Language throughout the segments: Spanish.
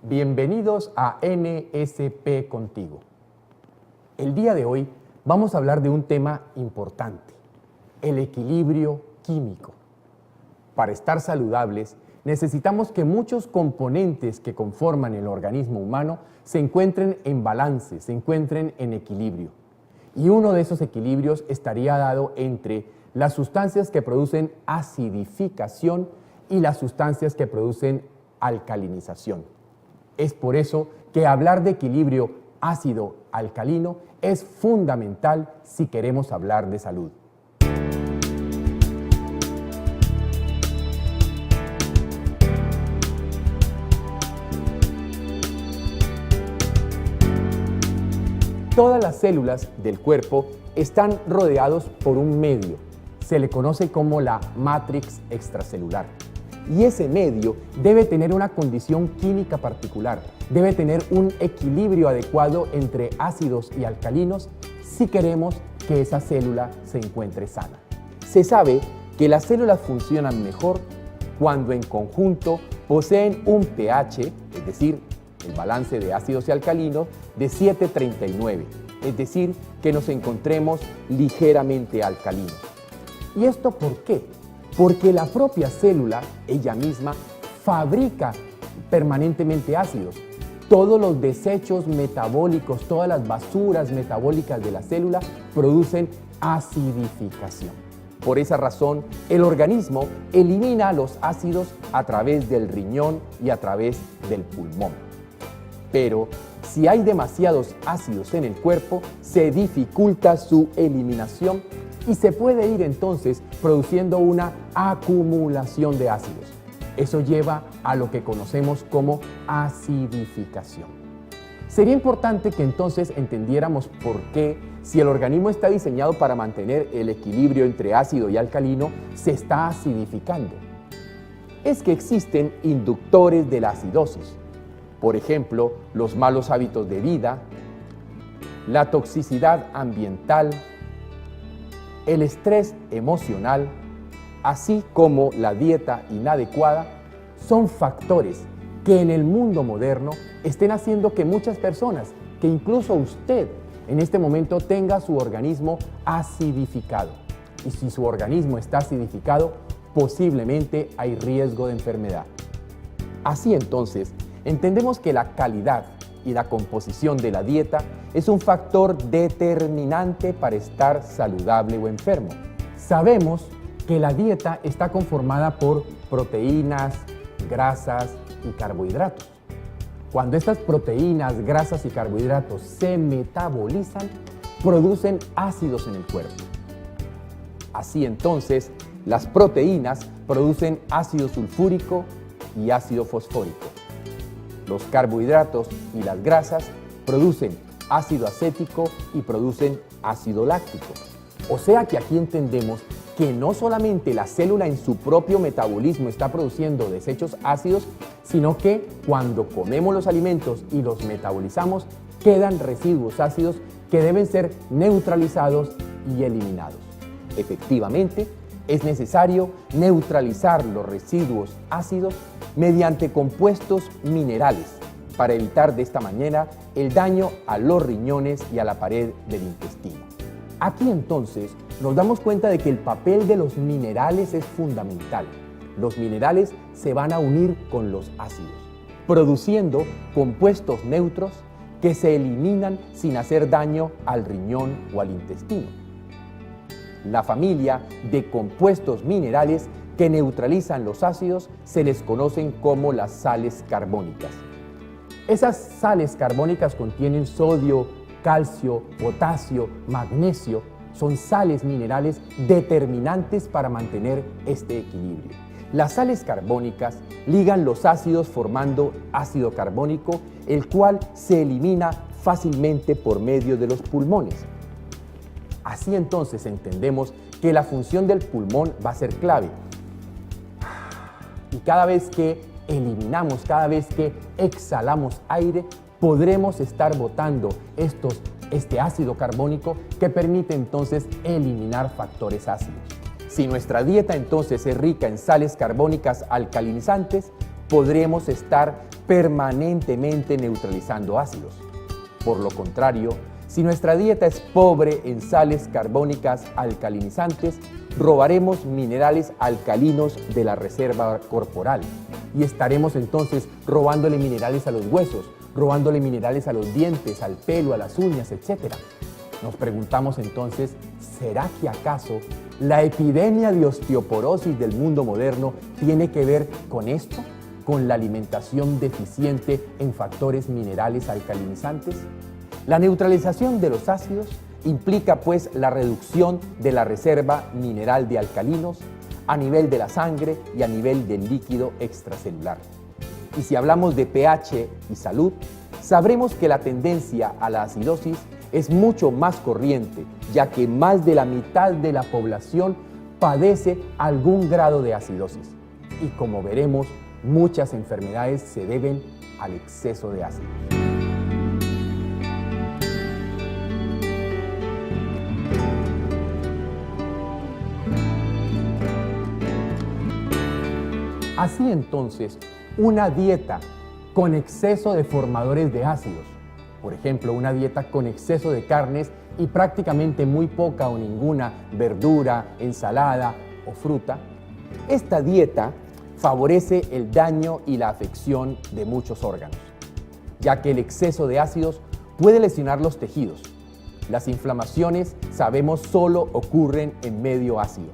Bienvenidos a NSP Contigo. El día de hoy vamos a hablar de un tema importante, el equilibrio químico. Para estar saludables, necesitamos que muchos componentes que conforman el organismo humano se encuentren en balance, se encuentren en equilibrio. Y uno de esos equilibrios estaría dado entre las sustancias que producen acidificación y las sustancias que producen alcalinización. Es por eso que hablar de equilibrio ácido-alcalino es fundamental si queremos hablar de salud. Todas las células del cuerpo están rodeados por un medio. Se le conoce como la matrix extracelular. Y ese medio debe tener una condición química particular, debe tener un equilibrio adecuado entre ácidos y alcalinos si queremos que esa célula se encuentre sana. Se sabe que las células funcionan mejor cuando en conjunto poseen un pH, es decir, el balance de ácidos y alcalinos, de 7:39, es decir, que nos encontremos ligeramente alcalinos. ¿Y esto por qué? Porque la propia célula, ella misma, fabrica permanentemente ácidos. Todos los desechos metabólicos, todas las basuras metabólicas de la célula producen acidificación. Por esa razón, el organismo elimina los ácidos a través del riñón y a través del pulmón. Pero si hay demasiados ácidos en el cuerpo, se dificulta su eliminación y se puede ir entonces produciendo una acumulación de ácidos. Eso lleva a lo que conocemos como acidificación. Sería importante que entonces entendiéramos por qué, si el organismo está diseñado para mantener el equilibrio entre ácido y alcalino, se está acidificando. Es que existen inductores de la acidosis. Por ejemplo, los malos hábitos de vida, la toxicidad ambiental, el estrés emocional, así como la dieta inadecuada, son factores que en el mundo moderno estén haciendo que muchas personas, que incluso usted en este momento tenga su organismo acidificado. Y si su organismo está acidificado, posiblemente hay riesgo de enfermedad. Así entonces, entendemos que la calidad y la composición de la dieta es un factor determinante para estar saludable o enfermo. Sabemos que la dieta está conformada por proteínas, grasas y carbohidratos. Cuando estas proteínas, grasas y carbohidratos se metabolizan, producen ácidos en el cuerpo. Así entonces, las proteínas producen ácido sulfúrico y ácido fosfórico. Los carbohidratos y las grasas producen ácido acético y producen ácido láctico. O sea que aquí entendemos que no solamente la célula en su propio metabolismo está produciendo desechos ácidos, sino que cuando comemos los alimentos y los metabolizamos, quedan residuos ácidos que deben ser neutralizados y eliminados. Efectivamente, es necesario neutralizar los residuos ácidos mediante compuestos minerales para evitar de esta manera el daño a los riñones y a la pared del intestino. Aquí entonces nos damos cuenta de que el papel de los minerales es fundamental. Los minerales se van a unir con los ácidos, produciendo compuestos neutros que se eliminan sin hacer daño al riñón o al intestino. La familia de compuestos minerales que neutralizan los ácidos se les conocen como las sales carbónicas. Esas sales carbónicas contienen sodio, calcio, potasio, magnesio. Son sales minerales determinantes para mantener este equilibrio. Las sales carbónicas ligan los ácidos formando ácido carbónico, el cual se elimina fácilmente por medio de los pulmones. Así entonces entendemos que la función del pulmón va a ser clave. Y cada vez que eliminamos, cada vez que exhalamos aire, podremos estar botando este ácido carbónico que permite entonces eliminar factores ácidos. Si nuestra dieta entonces es rica en sales carbónicas alcalinizantes, podremos estar permanentemente neutralizando ácidos. Por lo contrario, si nuestra dieta es pobre en sales carbónicas alcalinizantes, robaremos minerales alcalinos de la reserva corporal y estaremos entonces robándole minerales a los huesos, robándole minerales a los dientes, al pelo, a las uñas, etc. Nos preguntamos entonces, ¿será que acaso la epidemia de osteoporosis del mundo moderno tiene que ver con esto? ¿Con la alimentación deficiente en factores minerales alcalinizantes? La neutralización de los ácidos implica pues la reducción de la reserva mineral de alcalinos a nivel de la sangre y a nivel del líquido extracelular. Y si hablamos de pH y salud, sabremos que la tendencia a la acidosis es mucho más corriente, ya que más de la mitad de la población padece algún grado de acidosis. Y como veremos, muchas enfermedades se deben al exceso de ácido. Así entonces, una dieta con exceso de formadores de ácidos, por ejemplo, una dieta con exceso de carnes y prácticamente muy poca o ninguna verdura, ensalada o fruta, esta dieta favorece el daño y la afección de muchos órganos, ya que el exceso de ácidos puede lesionar los tejidos. Las inflamaciones, sabemos, solo ocurren en medio ácido.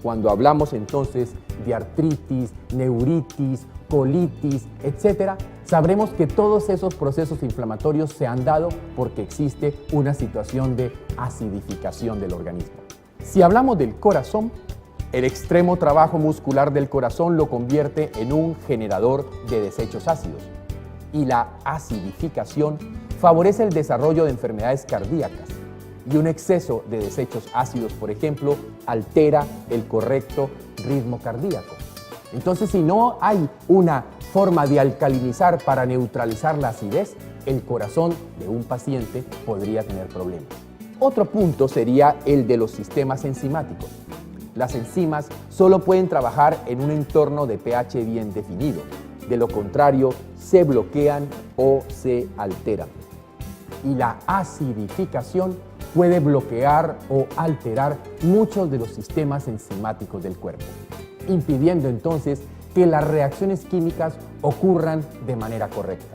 Cuando hablamos entonces de artritis, neuritis, colitis, etc., sabremos que todos esos procesos inflamatorios se han dado porque existe una situación de acidificación del organismo. Si hablamos del corazón, el extremo trabajo muscular del corazón lo convierte en un generador de desechos ácidos y la acidificación favorece el desarrollo de enfermedades cardíacas. Y un exceso de desechos ácidos, por ejemplo, altera el correcto ritmo cardíaco. Entonces, si no hay una forma de alcalinizar para neutralizar la acidez, el corazón de un paciente podría tener problemas. Otro punto sería el de los sistemas enzimáticos. Las enzimas solo pueden trabajar en un entorno de pH bien definido. De lo contrario, se bloquean o se alteran. Y la acidificación puede bloquear o alterar muchos de los sistemas enzimáticos del cuerpo, impidiendo entonces que las reacciones químicas ocurran de manera correcta.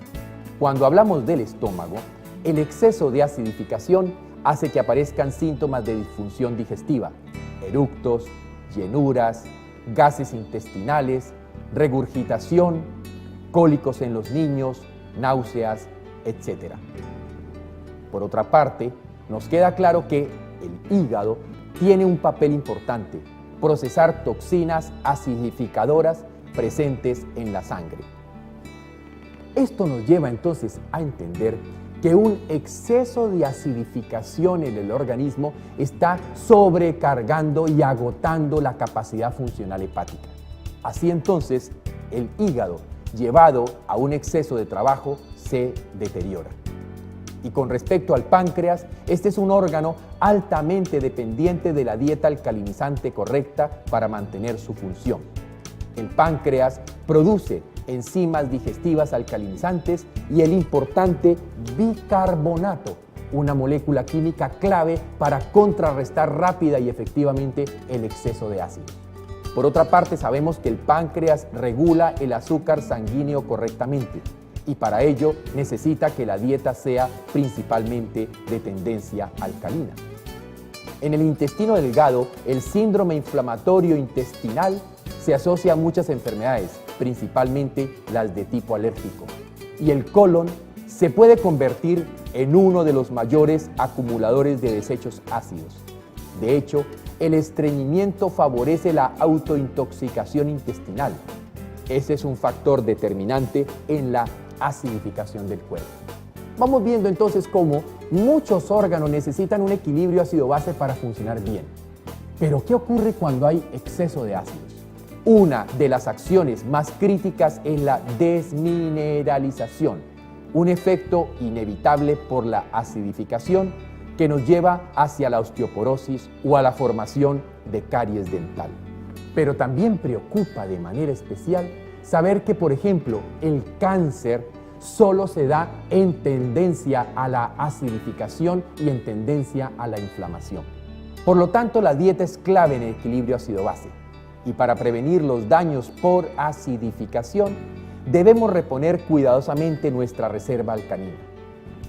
Cuando hablamos del estómago, el exceso de acidificación hace que aparezcan síntomas de disfunción digestiva, eructos, llenuras, gases intestinales, regurgitación, cólicos en los niños, náuseas, etc. Por otra parte, nos queda claro que el hígado tiene un papel importante, procesar toxinas acidificadoras presentes en la sangre. Esto nos lleva entonces a entender que un exceso de acidificación en el organismo está sobrecargando y agotando la capacidad funcional hepática. Así entonces, el hígado, llevado a un exceso de trabajo, se deteriora. Y con respecto al páncreas, este es un órgano altamente dependiente de la dieta alcalinizante correcta para mantener su función. El páncreas produce enzimas digestivas alcalinizantes y el importante bicarbonato, una molécula química clave para contrarrestar rápida y efectivamente el exceso de ácido. Por otra parte, sabemos que el páncreas regula el azúcar sanguíneo correctamente y para ello necesita que la dieta sea principalmente de tendencia alcalina. En el intestino delgado, el síndrome inflamatorio intestinal se asocia a muchas enfermedades, principalmente las de tipo alérgico. Y el colon se puede convertir en uno de los mayores acumuladores de desechos ácidos. De hecho, el estreñimiento favorece la autointoxicación intestinal. Ese es un factor determinante en la acidificación del cuerpo. Vamos viendo entonces cómo muchos órganos necesitan un equilibrio ácido-base para funcionar bien. Pero ¿qué ocurre cuando hay exceso de ácidos? Una de las acciones más críticas es la desmineralización, un efecto inevitable por la acidificación que nos lleva hacia la osteoporosis o a la formación de caries dental. Pero también preocupa de manera especial saber que, por ejemplo, el cáncer solo se da en tendencia a la acidificación y en tendencia a la inflamación. Por lo tanto, la dieta es clave en el equilibrio ácido-base. Y para prevenir los daños por acidificación, debemos reponer cuidadosamente nuestra reserva alcalina.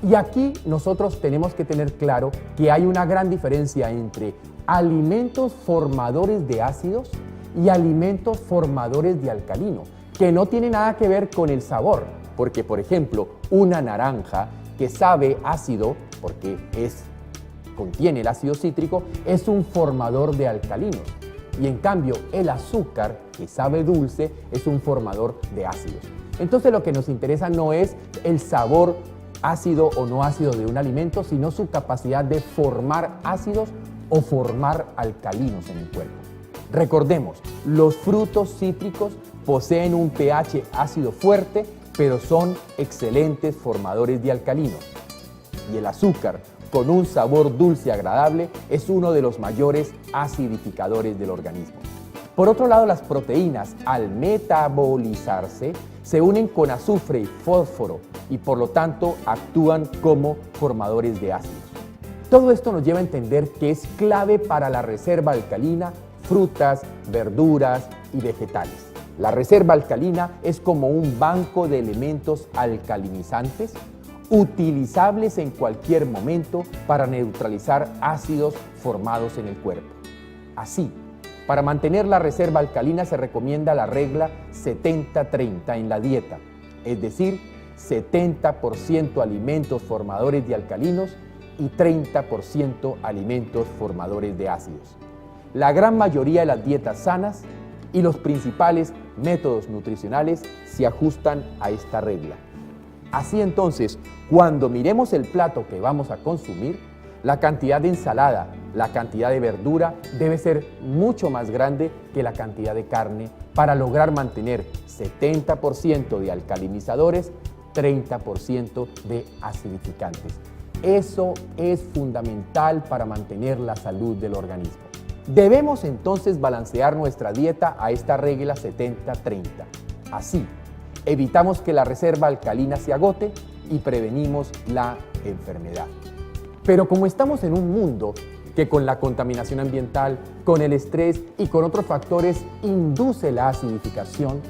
Y aquí nosotros tenemos que tener claro que hay una gran diferencia entre alimentos formadores de ácidos y alimentos formadores de alcalino, que no tiene nada que ver con el sabor, porque por ejemplo, una naranja que sabe ácido, porque contiene el ácido cítrico, es un formador de alcalinos. Y en cambio, el azúcar, que sabe dulce, es un formador de ácidos. Entonces lo que nos interesa no es el sabor ácido o no ácido de un alimento, sino su capacidad de formar ácidos o formar alcalinos en el cuerpo. Recordemos, los frutos cítricos poseen un pH ácido fuerte, pero son excelentes formadores de alcalinos. Y el azúcar, con un sabor dulce agradable, es uno de los mayores acidificadores del organismo. Por otro lado, las proteínas, al metabolizarse, se unen con azufre y fósforo y por lo tanto actúan como formadores de ácidos. Todo esto nos lleva a entender que es clave para la reserva alcalina, frutas, verduras y vegetales. La reserva alcalina es como un banco de elementos alcalinizantes utilizables en cualquier momento para neutralizar ácidos formados en el cuerpo. Así, para mantener la reserva alcalina se recomienda la regla 70-30 en la dieta, es decir, 70% alimentos formadores de alcalinos y 30% alimentos formadores de ácidos. La gran mayoría de las dietas sanas y los principales métodos nutricionales se ajustan a esta regla. Así entonces, cuando miremos el plato que vamos a consumir, la cantidad de ensalada, la cantidad de verdura debe ser mucho más grande que la cantidad de carne para lograr mantener 70% de alcalinizadores, 30% de acidificantes. Eso es fundamental para mantener la salud del organismo. Debemos entonces balancear nuestra dieta a esta regla 70-30. Así, evitamos que la reserva alcalina se agote y prevenimos la enfermedad. Pero como estamos en un mundo que con la contaminación ambiental, con el estrés y con otros factores induce la acidificación,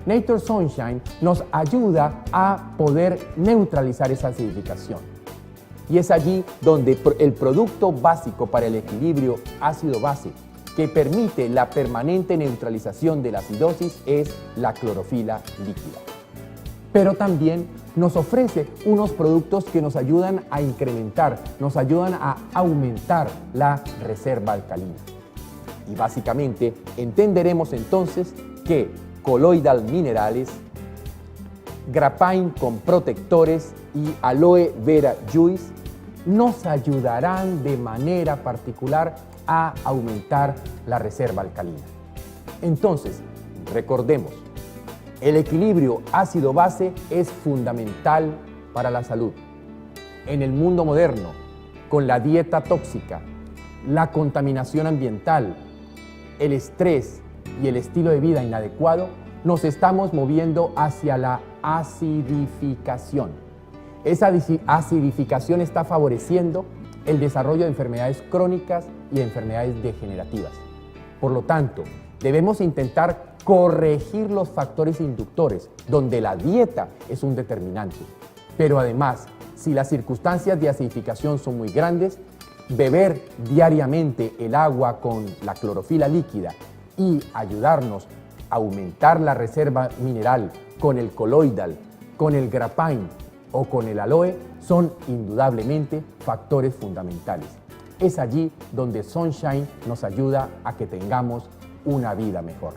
Nature Sunshine nos ayuda a poder neutralizar esa acidificación. Y es allí donde el producto básico para el equilibrio ácido-base que permite la permanente neutralización de la acidosis es la clorofila líquida. Pero también nos ofrece unos productos que nos ayudan a incrementar, nos ayudan a aumentar la reserva alcalina. Y básicamente entenderemos entonces que Colloidal Minerales, Graphene con protectores y Aloe Vera Juice nos ayudarán de manera particular a aumentar la reserva alcalina. Entonces, recordemos, el equilibrio ácido-base es fundamental para la salud. En el mundo moderno, con la dieta tóxica, la contaminación ambiental, el estrés y el estilo de vida inadecuado, nos estamos moviendo hacia la acidificación. Esa acidificación está favoreciendo el desarrollo de enfermedades crónicas y enfermedades degenerativas. Por lo tanto, debemos intentar corregir los factores inductores, donde la dieta es un determinante. Pero además, si las circunstancias de acidificación son muy grandes, beber diariamente el agua con la clorofila líquida y ayudarnos a aumentar la reserva mineral con el colloidal, con el graphene o con el aloe son indudablemente factores fundamentales. Es allí donde Sunshine nos ayuda a que tengamos una vida mejor.